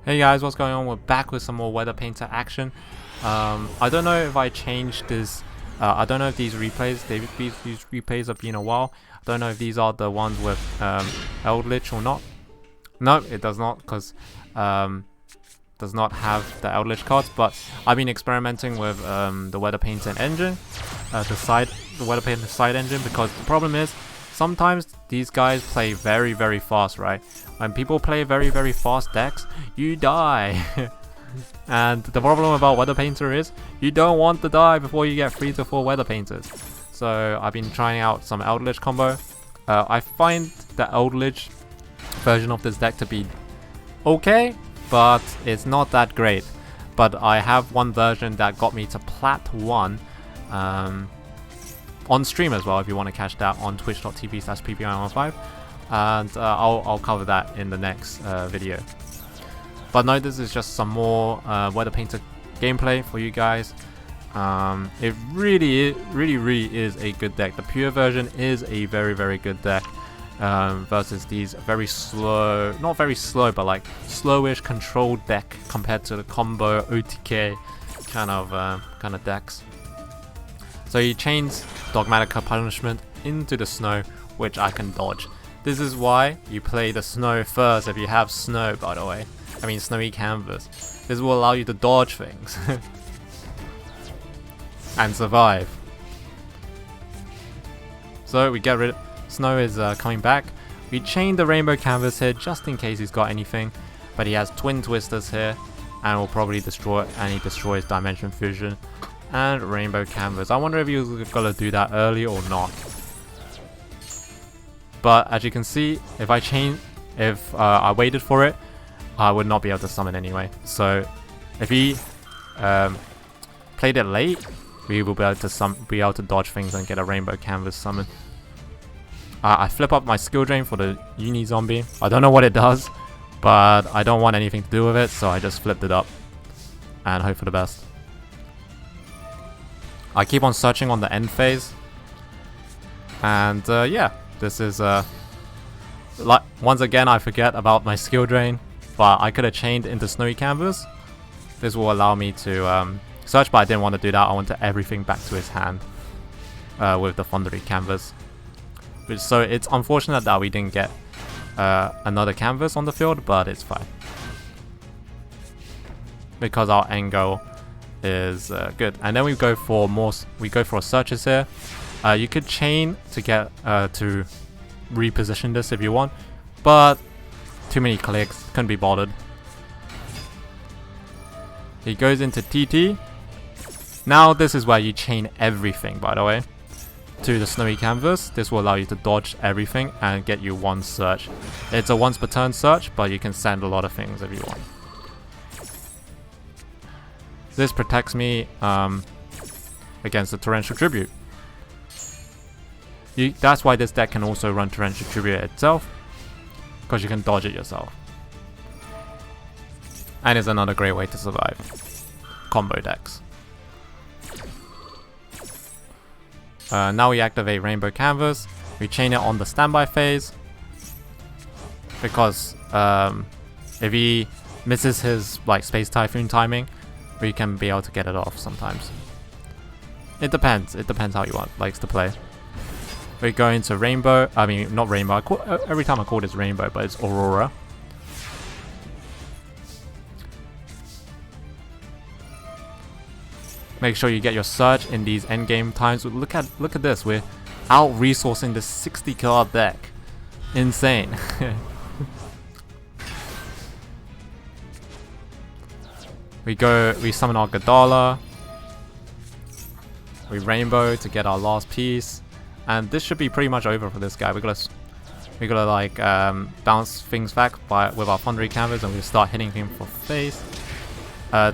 Hey guys, what's going on? We're back with some more Weather Painter action. I don't know if I changed this. I don't know if these replays, these replays have been a while. I don't know if these are the ones with Eldlich or not. No, it does not, because does not have the Eldlich cards. But I've been experimenting with the Weather Painter engine, the Weather Painter side engine, because the problem is sometimes these guys play very, very fast, right? When people play very, very fast decks, you die. And the problem about Weather Painter is you don't want to die before you get 3 to 4 Weather Painters. So I've been trying out some Eldlich combo. I find the Eldlich version of this deck to be okay, but it's not that great. But I have one version that got me to Plat 1 on stream as well, if you want to catch that on twitch.tv/ppr15, and I'll cover that in the next video. But no, this is just some more Weather Painter gameplay for you guys. It really is a good deck. The pure version is a very, very good deck versus these very slow, not very slow, but like slowish controlled deck compared to the combo OTK kind of decks. So he chains Dogmatica Punishment into the snow, which I can dodge. This is why you play the snow first if you have snow, by the way. I mean snowy canvas. This will allow you to dodge things. And survive. So we get rid of... Snow is coming back. We chain the rainbow canvas here just in case he's got anything. But he has twin twisters here. And will probably destroy it. And he destroys Dimension Fusion. And rainbow canvas. I wonder if he was gonna do that early or not. But as you can see, if I waited for it, I would not be able to summon anyway. So if he played it late, we will be able to dodge things and get a rainbow canvas summon. I flip up my skill drain for the uni zombie. I don't know what it does, but I don't want anything to do with it, so I just flipped it up and hope for the best. I keep on searching on the end phase, and yeah, this is like once again I forget about my skill drain, but I could have chained into snowy canvas. This will allow me to search, but I didn't want to do that. I wanted everything back to his hand with the Thundery canvas. So it's unfortunate that we didn't get another canvas on the field, but it's fine because our end goal is good. And then we go for more. We go for searches here. You could chain to get to reposition this if you want, but too many clicks, couldn't be bothered. He goes into TT. Now this is where you chain everything, by the way, to the snowy canvas. This will allow you to dodge everything and get you one search. It's a once per turn search, but you can send a lot of things if you want. This protects me against the Torrential Tribute. That's why this deck can also run Torrential Tribute itself, because you can dodge it yourself. And it's another great way to survive combo decks. Now we activate Rainbow Canvas. We chain it on the standby phase, because if he misses his like Space Typhoon timing, we can be able to get it off sometimes. It depends. It depends how you likes to play. We go into Rainbow. I mean, not Rainbow. Every time I call this Rainbow, but it's Aurora. Make sure you get your search in these endgame times. Look at this. We're out resourcing this 60 card deck. Insane. We summon our Gadala. We Rainbow to get our last piece. And this should be pretty much over for this guy. We gotta like bounce things back with our Thundery canvas, and we start hitting him for face.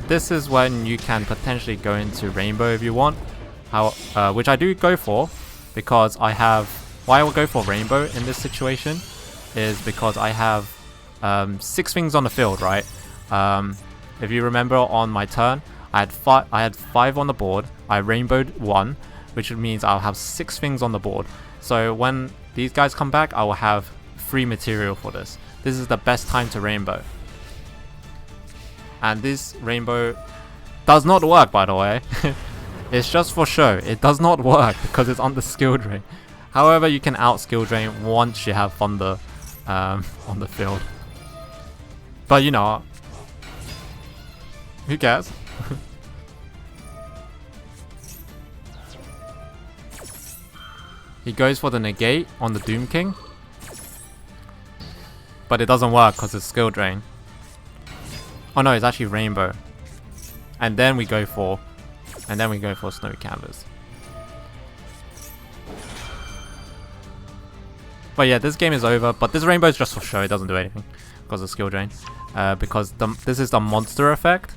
This is when you can potentially go into Rainbow if you want, which I do go for, because I have. Why I will go for Rainbow in this situation is because I have 6 things on the field, right? If you remember on my turn, I had 5 on the board. I Rainbowed 1. Which means I'll have 6 things on the board. So when these guys come back, I will have free material for this. This is the best time to Rainbow. And this rainbow does not work, by the way. It's just for show. It does not work because it's on the skill drain. However, you can out skill drain once you have Thunder on the field. But you know, who cares? He goes for the negate on the Doom King. But it doesn't work because it's skill drain. Oh no, it's actually rainbow. And then we go for snowy canvas. But yeah, this game is over. But this rainbow is just for show. It doesn't do anything because of skill drain. Because this is the monster effect.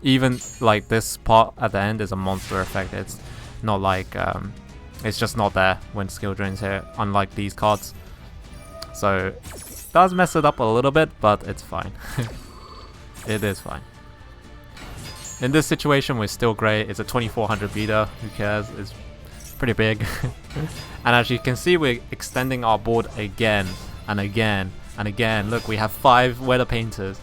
Even like this part at the end is a monster effect. It's not like it's just not there when skill drain's here. Unlike these cards, so it does mess it up a little bit, but it's fine. It is fine. In this situation, we're still great. It's a 2400 beater. Who cares? It's pretty big. And as you can see, we're extending our board again and again and again. Look, we have 5 weather painters.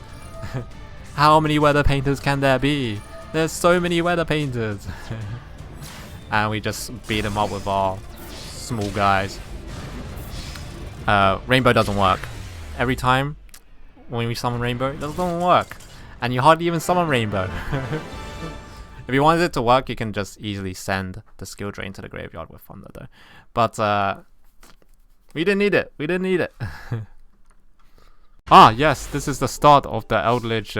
How many weather painters can there be? There's so many weather painters. And we just beat them up with our small guys. Rainbow doesn't work. Every time when we summon Rainbow, it doesn't work. And you hardly even summon Rainbow. If you wanted it to work, you can just easily send the skill drain to the graveyard with Thunder though. But we didn't need it. We didn't need it. Ah, yes, this is the start of the Eldlich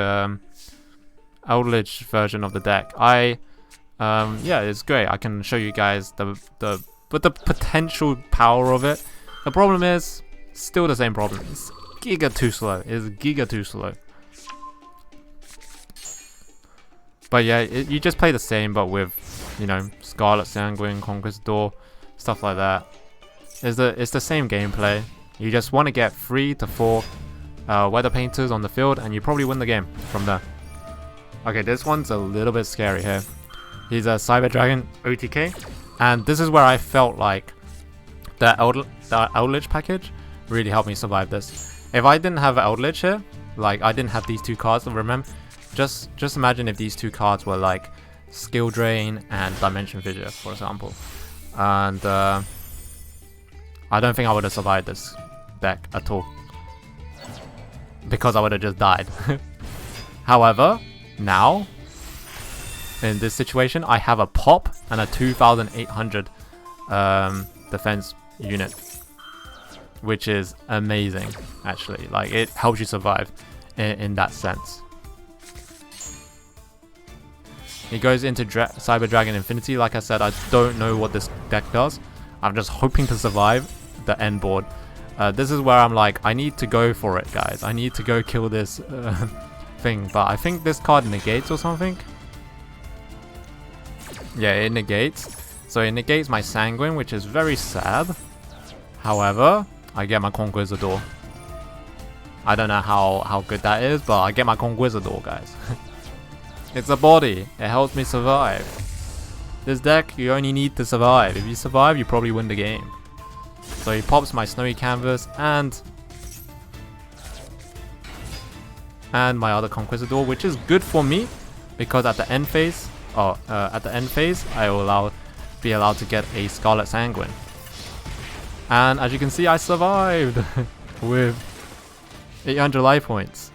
version of the deck. Yeah, it's great. I can show you guys the potential power of it. The problem is still the same problem. It's giga too slow. It's giga too slow. But yeah, you just play the same, but with, you know, Scarlet Sanguine, Conquistador, stuff like that. It's the same gameplay. You just want to get 3 to 4 weather painters on the field, and you probably win the game from there. Okay, this one's a little bit scary here. He's a Cyber Dragon OTK, and this is where I felt like the Eldlich package really helped me survive this. If I didn't have Eldlich here, like I didn't have these 2 cards, and remember, just imagine if these 2 cards were like Skill Drain and Dimension Fissure, for example. And I don't think I would have survived this deck at all, because I would have just died. However, now in this situation, I have a pop and a 2800 defense unit, which is amazing actually. Like, it helps you survive in that sense. He goes into Cyber Dragon Infinity. Like I said, I don't know what this deck does. I'm just hoping to survive the end board. This is where I'm like, I need to go for it, guys. I need to go kill this thing. But I think this card negates or something. Yeah, it negates. So it negates my Sanguine, which is very sad. However, I get my Conquistador. I don't know how good that is, but I get my Conquistador, guys. It's a body. It helps me survive. This deck, you only need to survive. If you survive, you probably win the game. So he pops my Snowy Canvas and my other Conquistador, which is good for me because at the end phase, I will be allowed to get a Scarlet Sanguine. And as you can see, I survived with 800 life points.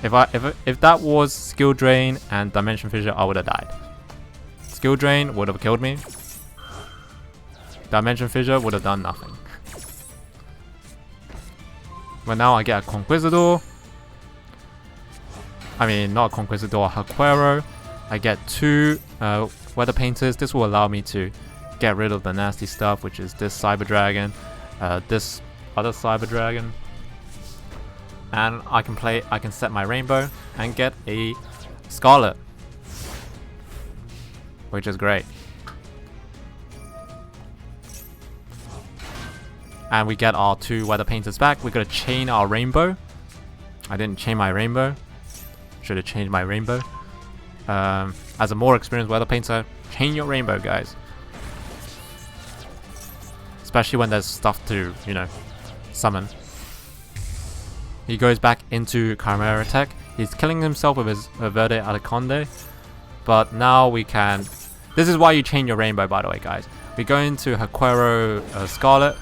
If that was Skill Drain and Dimension Fissure, I would have died. Skill Drain would have killed me. Dimension Fissure would have done nothing. But now I get a Conquistador. I mean, not a Conquistador, a Haquero. I get 2 Weather Painters. This will allow me to get rid of the nasty stuff, which is this Cyber Dragon, this other Cyber Dragon. And I can set my Rainbow and get a Scarlet, which is great. And we get our 2 Weather Painters back. We're gonna chain our Rainbow. I didn't chain my Rainbow. Should have changed my Rainbow. As a more experienced Weather Painter, chain your Rainbow, guys. Especially when there's stuff to, you know, summon. he goes back into Chimera Tech. He's killing himself with his Verde Alaconde. But now we can... This is why you chain your Rainbow, by the way, guys. We go into Haquero Scarlet.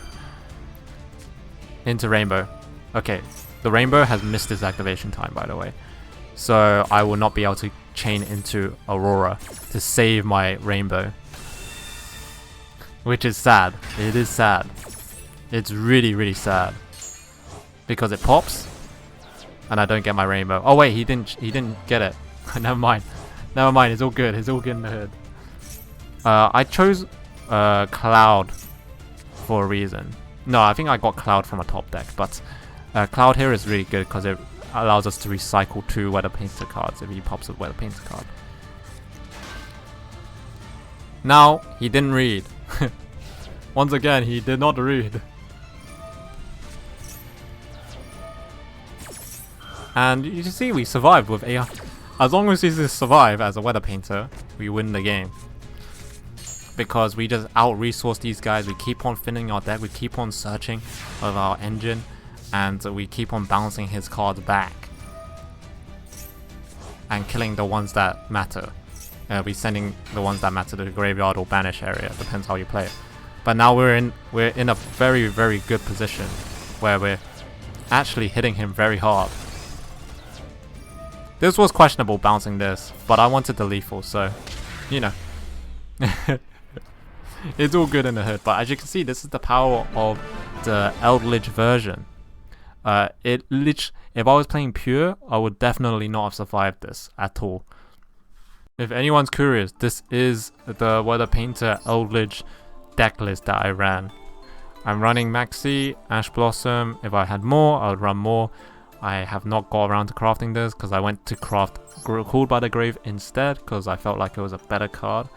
Into Rainbow. Okay, the Rainbow has missed its activation time, by the way. So I will not be able to chain into Aurora to save my Rainbow. Which is sad. It is sad. It's really, really sad. Because it pops. And I don't get my Rainbow. Oh wait, he didn't get it. Never mind. Never mind, it's all good. It's all good in the hood. I chose Cloud for a reason. No, I think I got Cloud from a top deck, but Cloud here is really good because it allows us to recycle 2 Weather Painter cards if he pops a Weather Painter card. Now, he didn't read. Once again, he did not read. And you see, we survived with AI. As long as we survive as a Weather Painter, we win the game. Because we just out-resource these guys, we keep on filling our deck, we keep on searching with our engine, and we keep on bouncing his cards back. And killing the ones that matter. We're sending the ones that matter to the graveyard or banish area, depends how you play it. But now we're in a very, very good position, where we're actually hitting him very hard. This was questionable bouncing this, but I wanted the lethal, so, you know. It's all good in the hood, but as you can see, this is the power of the Eldlich version. If I was playing pure, I would definitely not have survived this at all. If anyone's curious, this is the Weather Painter Eldlich deck list that I ran. I'm running Maxi, Ash Blossom. If I had more, I would run more. I have not got around to crafting this because I went to craft Called by the Grave instead because I felt like it was a better card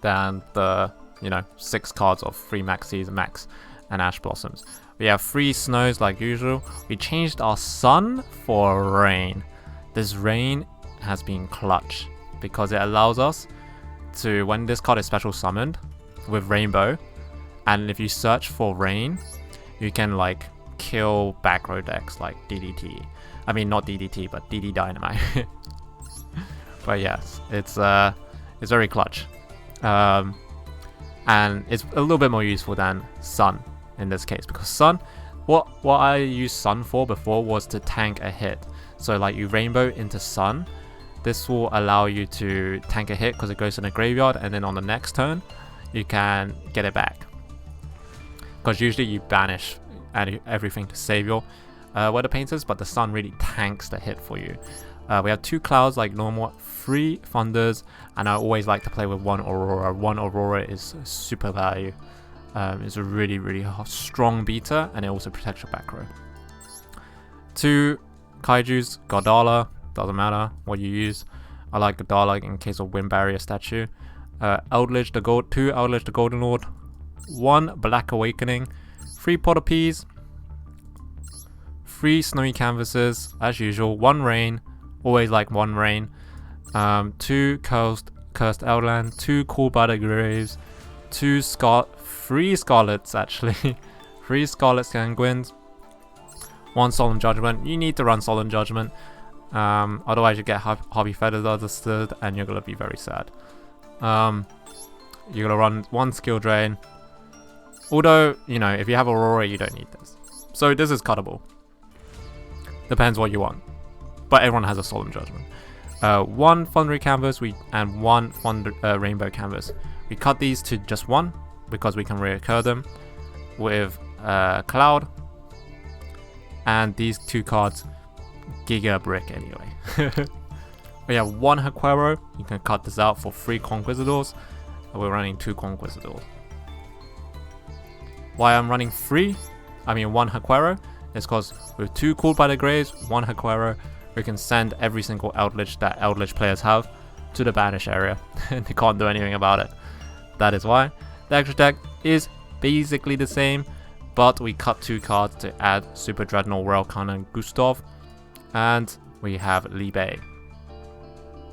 than the, 6 cards of 3 Maxis, Max, and Ash Blossoms. We have 3 Snows like usual. We changed our Sun for Rain. This Rain has been clutch because it allows us to, when this card is special summoned with Rainbow, and if you search for Rain, you can kill back row decks like DDT. I mean, not DDT, but DD Dynamite. But yes, it's very clutch. And it's a little bit more useful than Sun in this case, because Sun, what I used Sun for before was to tank a hit. So you Rainbow into Sun, this will allow you to tank a hit because it goes in a graveyard, and then on the next turn you can get it back. Because usually you banish everything to save your Weather Painters, but the Sun really tanks the hit for you. We have 2 Clouds like normal, 3 Thunders, and I always like to play with 1 Aurora. 1 Aurora is super value. It's a really, really strong beater, and it also protects your back row. 2 Kaijus, Gardala, doesn't matter what you use. I like Gardala in case of Wind Barrier statue. Eldlich, 2 Eldlich the Golden Lord, 1 Black Awakening, 3 Pot of Peas, 3 Snowy Canvases, as usual, 1 Rain, always like 1 Rain, 2 Cursed Outland, 2 Called by the Graves, 3 Scarlets actually, 3 Scarlet Sanguines, 1 Solemn Judgment. You need to run Solemn Judgment, otherwise you get Harvey Feathers understood and you're going to be very sad. You're going to run 1 Skill Drain, although, if you have Aurora you don't need this. So this is cuttable. Depends what you want. But everyone has a Solemn Judgment. 1 Thundery Canvas and 1 Rainbow Canvas. We cut these to just 1 because we can reoccur them with Cloud. And these 2 cards, Giga Brick anyway. We have 1 Haquero. You can cut this out for 3 Conquistadors. We're running 2 Conquistadors. Why I'm running 1 Haquero, is because with 2 Called by the Graves, 1 Haquero, we can send every single Eldlich that Eldlich players have to the banish area. And they can't do anything about it. That is why. The extra deck is basically the same, but we cut 2 cards to add Super Dreadnought, Railcan, and Gustav. And we have Libe,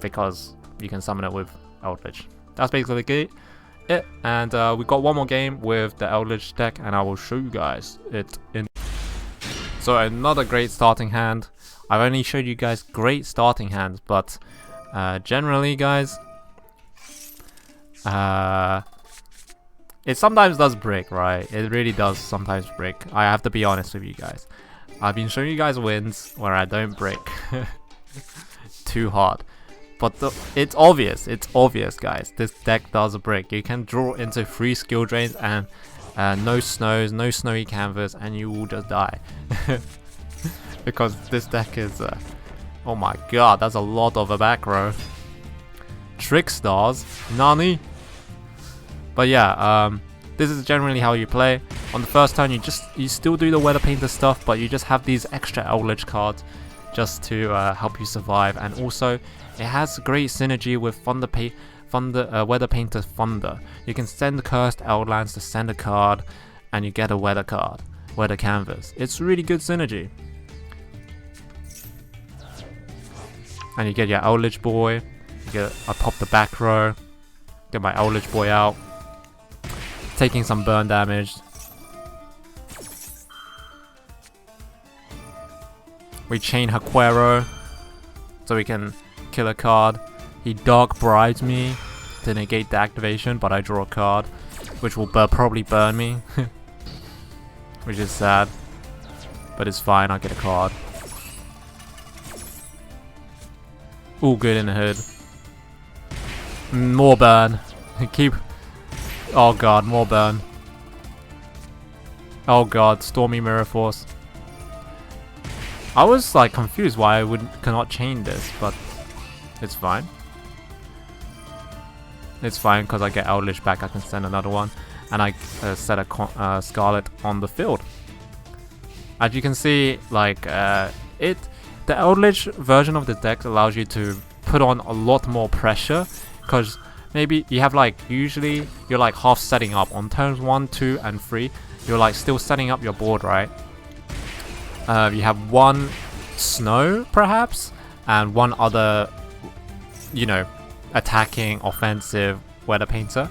because you can summon it with Eldlich. That's basically it. And we got 1 more game with the Eldlich deck, and I will show you guys it in. So another great starting hand. I've only showed you guys great starting hands, but generally, guys, it sometimes does break, right? It really does sometimes break. I have to be honest with you guys. I've been showing you guys wins where I don't break too hard. But it's obvious, guys. This deck does break. You can draw into 3 skill drains and no snows, no snowy canvas, and you will just die. Because this deck is... oh my god, that's a lot of a back row. Trick Stars? Nani? But yeah, this is generally how you play. On the first turn, you still do the Weather Painter stuff, but you just have these extra Eldlich cards just to help you survive. And also, it has great synergy with Weather Painter Thunder. You can send Cursed Eldlands to send a card, and you get a Weather card, Weather Canvas. It's really good synergy. And you get your Eldlich boy. I pop the back row, get my Eldlich boy out, taking some burn damage. We chain Haquero so we can kill a card. He Dark Bribes me to negate the activation, but I draw a card, which will probably burn me, which is sad, but it's fine. I'll get a card. All good in the hood. More burn. Keep. Oh god, more burn. Oh god, Stormy Mirror Force. I was like confused why I cannot chain this, but it's fine. It's fine because I get Eldlich back. I can send another one, and I set a Scarlet on the field. As you can see, like the Eldlich version of the deck allows you to put on a lot more pressure, because maybe you have like, usually you're like half setting up on turns 1, 2, and 3. You're like still setting up your board, right? You have one snow perhaps, and one other, you know, attacking offensive Weather Painter.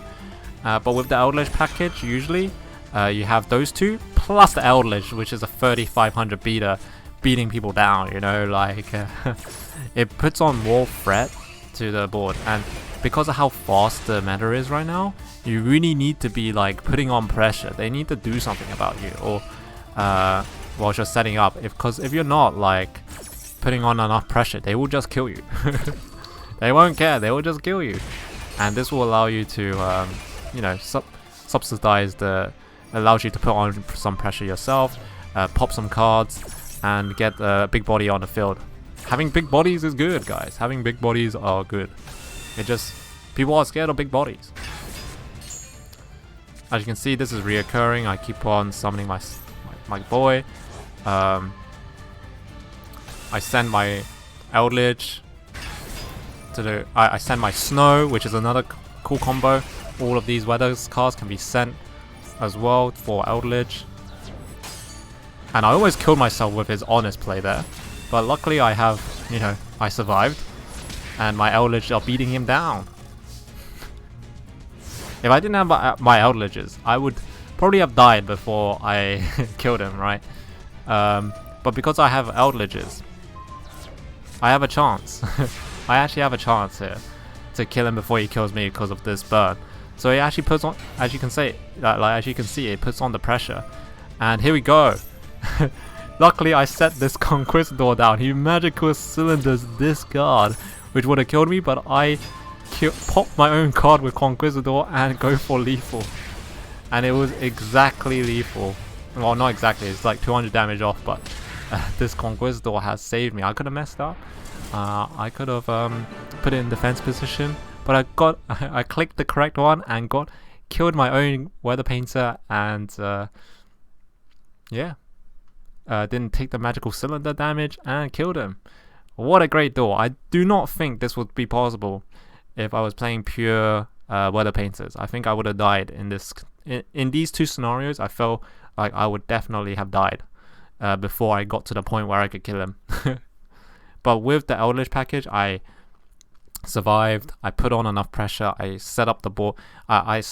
But with the Eldlich package, usually you have those two plus the Eldlich, which is a 3500 beater, beating people down, you know, like it puts on more threat to the board. And because of how fast the meta is right now, you really need to be like putting on pressure. They need to do something about you, or while you're setting up, because if you're not like putting on enough pressure, they will just kill you. They won't care, they will just kill you. And this will allow you to you know, subsidize allows you to put on some pressure yourself, pop some cards, and get a big body on the field. Having big bodies is good, guys. Having big bodies are good. It just, people are scared of big bodies. As you can see, this is reoccurring. I keep on summoning my boy. I send my Eldlich to the. I send my Snow, which is another cool combo. All of these weather cards can be sent as well for Eldlich. And I almost killed myself with his honest play there, but luckily I have, you know, I survived, and my Eldlich are beating him down. If I didn't have my Eldliches, I would probably have died before I killed him, right? But because I have Eldliches, I have a chance. I actually have a chance here to kill him before he kills me because of this burn. So it actually puts on, as you can see, it puts on the pressure. And here we go. Luckily, I set this Conquistador down. He magical cylinders this card, which would have killed me, but I popped my own card with Conquistador and go for lethal. And it was exactly lethal. Well, not exactly, it's like 200 damage off, but this Conquistador has saved me. I could have messed up. I could have put it in defense position, but I clicked the correct one and killed my own Weather Painter, and yeah. Didn't take the magical cylinder damage and killed him. What a great duel. I do not think this would be possible if I was playing pure Weather Painters. I think I would have died in this. In these two scenarios, I felt like I would definitely have died before I got to the point where I could kill him. But with the Eldlich package, I survived. I put on enough pressure. I set up the board. I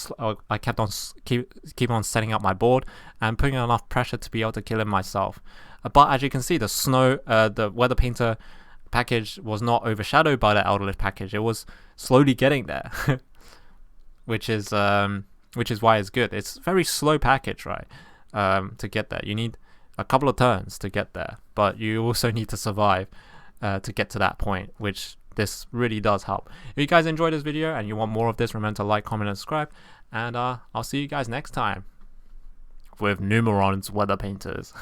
kept on keep on setting up my board and putting enough pressure to be able to kill him myself. but as you can see, the Weather Painter package was not overshadowed by the Eldlich package. It was slowly getting there, which is why it's good. It's a very slow package, right? To get there, you need a couple of turns to get there, but you also need to survive to get to that point, which this really does help. If you guys enjoyed this video and you want more of this, remember to like, comment, and subscribe, and I'll see you guys next time with Numeron's Weather Painters.